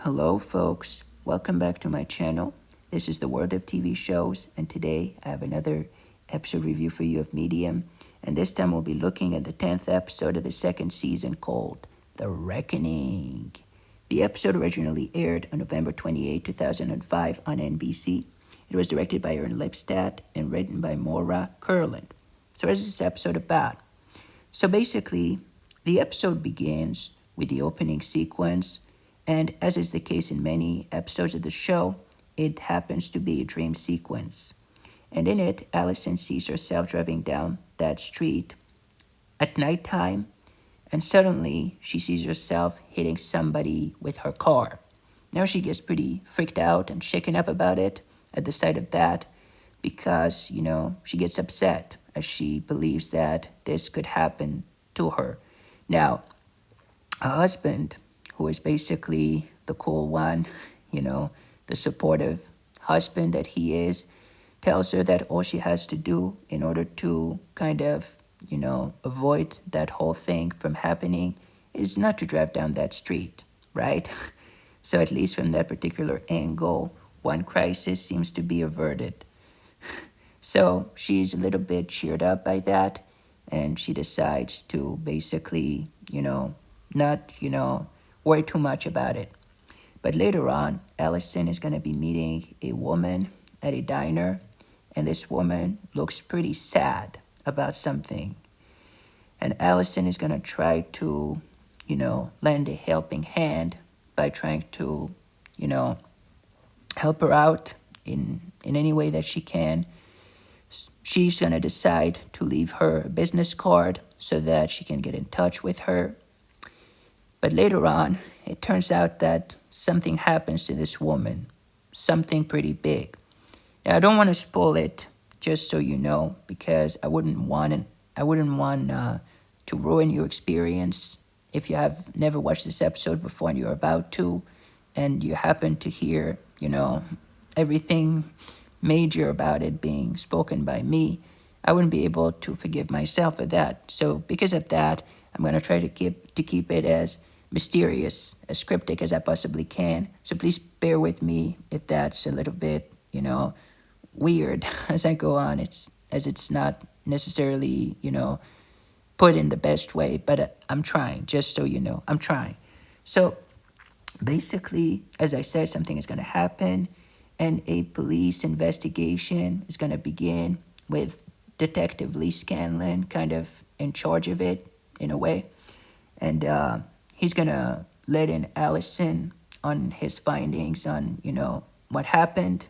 Hello, folks. Welcome back to my channel. This is the World of TV Shows, and today I have another episode review for you of Medium. And this time we'll be looking at the 10th episode of the second season called The Reckoning. The episode originally aired on November 28, 2005 on NBC. It was directed by Ern Lipstadt and written by Maura Kurland. So, what is this episode about? So, basically, the episode begins with the opening sequence, and as is the case in many episodes of the show, it happens to be a dream sequence. And in it, Allison sees herself driving down that street at nighttime, and suddenly she sees herself hitting somebody with her car. Now she gets pretty freaked out and shaken up about it at the sight of that because, she gets upset as she believes that this could happen to her. Now, her husband, who is basically the cool one, the supportive husband that he is, tells her that all she has to do in order to kind of, avoid that whole thing from happening is not to drive down that street, right? So, at least from that particular angle, one crisis seems to be averted. So, she's a little bit cheered up by that, and she decides to basically, not, worry too much about it. But later on, Allison is going to be meeting a woman at a diner, and this woman looks pretty sad about something. And Allison is going to try to, lend a helping hand by trying to, help her out in any way that she can. She's going to decide to leave her a business card so that she can get in touch with her. But later on, it turns out that something happens to this woman, something pretty big. Now, I don't want to spoil it, just so you know, because I wouldn't want to ruin your experience if you have never watched this episode before and you're about to, and you happen to hear, everything major about it being spoken by me. I wouldn't be able to forgive myself for that. So because of that, I'm going to try to keep it as mysterious, as cryptic as I possibly can. So please bear with me if that's a little bit, weird as I go on. It's not necessarily, put in the best way, but I'm trying, just so you know, I'm trying. So basically, as I said, something is going to happen, and a police investigation is going to begin with Detective Lee Scanlon kind of in charge of it, in a way. And he's going to let in Allison on his findings on, what happened,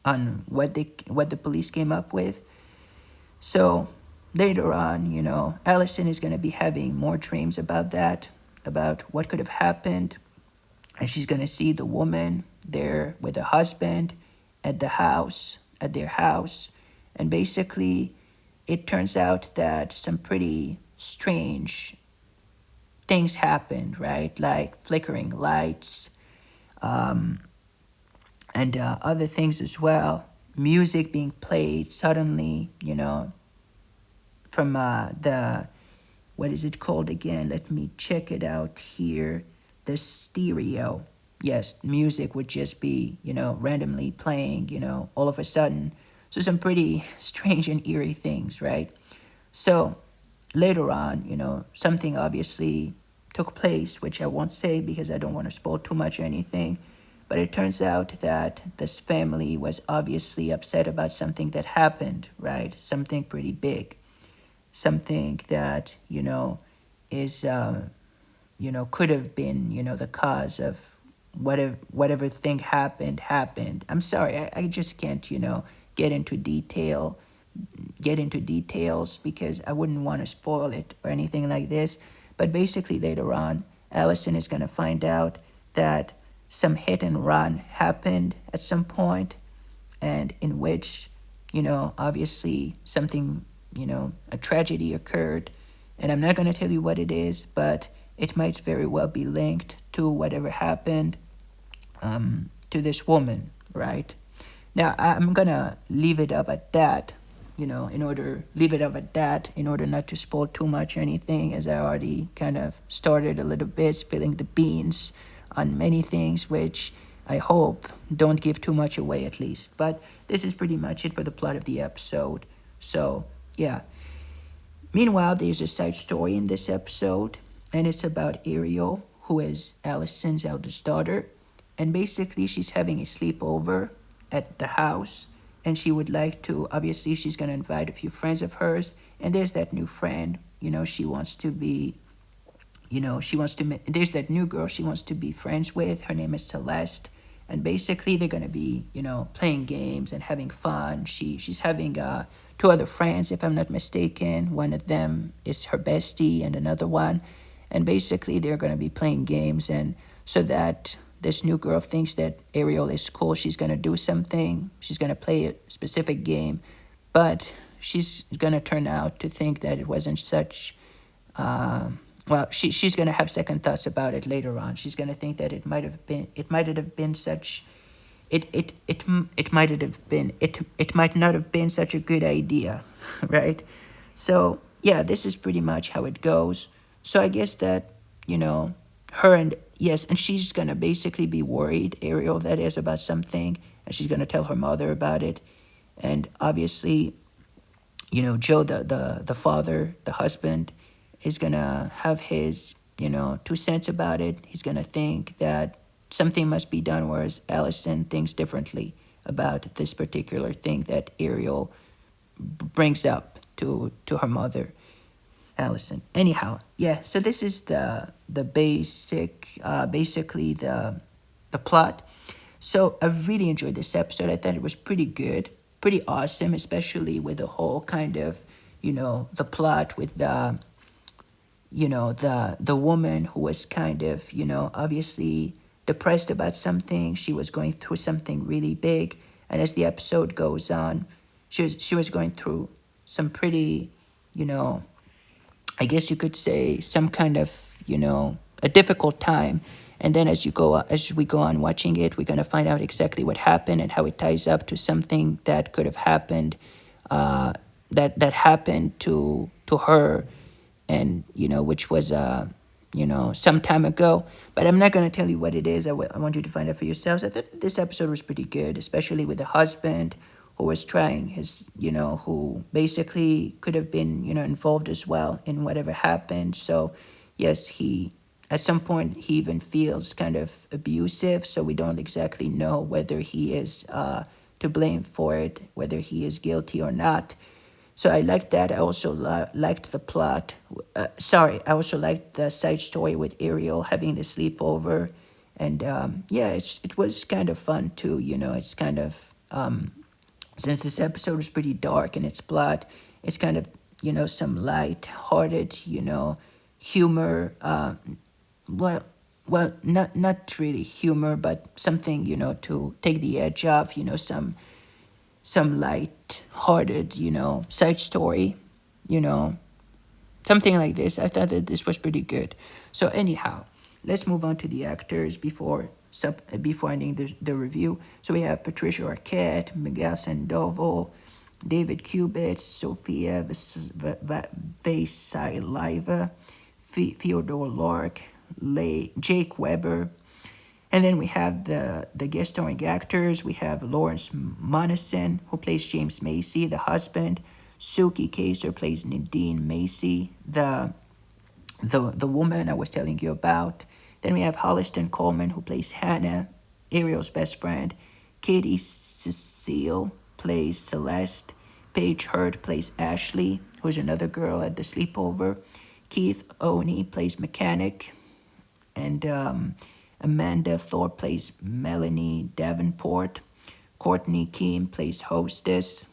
on what the police came up with. So later on, Allison is going to be having more dreams about that, about what could have happened. And she's going to see the woman there with her husband at their house. And basically, it turns out that some pretty strange things happened, right? Like flickering lights, and other things as well. Music being played suddenly, from what is it called again? Let me check it out here. The stereo. Yes, music would just be, randomly playing, all of a sudden. So some pretty strange and eerie things, right? So later on, something obviously took place, which I won't say because I don't want to spoil too much or anything. But it turns out that this family was obviously upset about something that happened, right? Something pretty big. Something that, is, could have been, the cause of whatever thing happened. I'm sorry, I just can't, get into details because I wouldn't want to spoil it or anything like this. But basically later on, Allison is going to find out that some hit and run happened at some point, and in which, obviously something, a tragedy occurred. And I'm not going to tell you what it is, but it might very well be linked to whatever happened to this woman, right? Now, I'm going to leave it up at that, in order not to spoil too much or anything, as I already kind of started a little bit spilling the beans on many things, which I hope don't give too much away at least. But this is pretty much it for the plot of the episode. So, yeah. Meanwhile, there's a side story in this episode, and it's about Ariel, who is Allison's eldest daughter. And basically, she's having a sleepover at the house, and she would like to, obviously, she's going to invite a few friends of hers. And there's that new friend, she wants to be, there's that new girl she wants to be friends with. Her name is Celeste. And basically, they're going to be, playing games and having fun. She's having two other friends, if I'm not mistaken. One of them is her bestie, and another one. And basically, they're going to be playing games. And so that this new girl thinks that Ariel is cool, she's going to do something. She's going to play a specific game. But she's going to turn out to think that it wasn't such. She's going to have second thoughts about it later on. She's going to think that it might have been such it might not have been such a good idea, right? So yeah, this is pretty much how it goes. So I guess that her and yes, and she's gonna basically be worried, Ariel, that is, about something, and she's gonna tell her mother about it, and obviously, Joe, the father, the husband, is gonna have his 2 cents about it. He's gonna think that something must be done, whereas Allison thinks differently about this particular thing that Ariel brings up to her mother, Allison. Anyhow, yeah. So this is the basically the plot. So I really enjoyed this episode. I thought it was pretty good, pretty awesome, especially with the whole kind of the plot with the woman who was kind of obviously depressed about something. She was going through something really big, and as the episode goes on, she was going through some pretty I guess you could say some kind of a difficult time. And then as we go on watching it, we're gonna find out exactly what happened and how it ties up to something that could have happened, that happened to her, and which was some time ago. But I'm not gonna tell you what it is. I want you to find out for yourselves. I thought this episode was pretty good, especially with the husband who was trying his, who basically could have been, involved as well in whatever happened. So, yes, at some point, he even feels kind of abusive. So we don't exactly know whether he is to blame for it, whether he is guilty or not. So I liked that. I also liked the plot. I also liked the side story with Ariel having the sleepover. And it was kind of fun too. It's kind of since this episode is pretty dark in its plot, it's kind of some light-hearted humor. Not really humor, but something to take the edge off. Some light-hearted side story, something like this. I thought that this was pretty good. So anyhow, let's move on to the actors before ending the review. So we have Patricia Arquette, Miguel Sandoval, David Kubitz, Sofia Vasileva, Theodore Lark, Jake Weber. And then we have the guest starring actors. We have Lawrence Monason, who plays James Macy, the husband. Suki Kaiser plays Nadine Macy, the woman I was telling you about. Then we have Holliston Coleman, who plays Hannah, Ariel's best friend. Katie Cecile plays Celeste. Paige Hurd plays Ashley, who's another girl at the sleepover. Keith Oney plays Mechanic. And Amanda Thorpe plays Melanie Davenport. Courtney Keane plays Hostess.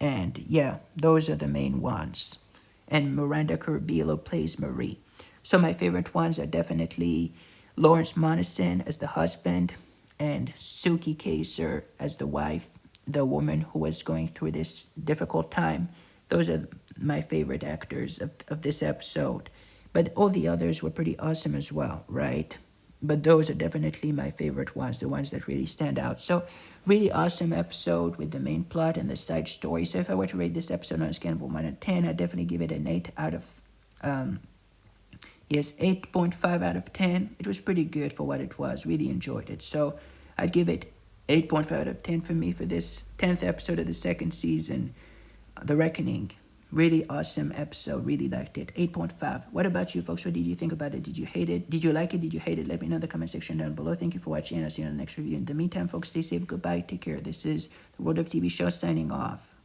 And yeah, those are the main ones. And Miranda Curbelo plays Marie. So my favorite ones are definitely Lawrence Monason as the husband and Suki Kaiser as the wife, the woman who was going through this difficult time. Those are my favorite actors of this episode. But all the others were pretty awesome as well, right? But those are definitely my favorite ones, the ones that really stand out. So really awesome episode with the main plot and the side story. So if I were to rate this episode on a scale of 1 to 10, I'd definitely give it an 8 out of Yes, 8.5 out of 10. It was pretty good for what it was. Really enjoyed it. So I'd give it 8.5 out of 10 for me for this 10th episode of the second season, The Reckoning. Really awesome episode. Really liked it. 8.5. What about you, folks? What did you think about it? Did you hate it? Did you like it? Did you hate it? Let me know in the comment section down below. Thank you for watching, and I'll see you in the next review. In the meantime, folks, stay safe. Goodbye. Take care. This is the World of TV Show signing off.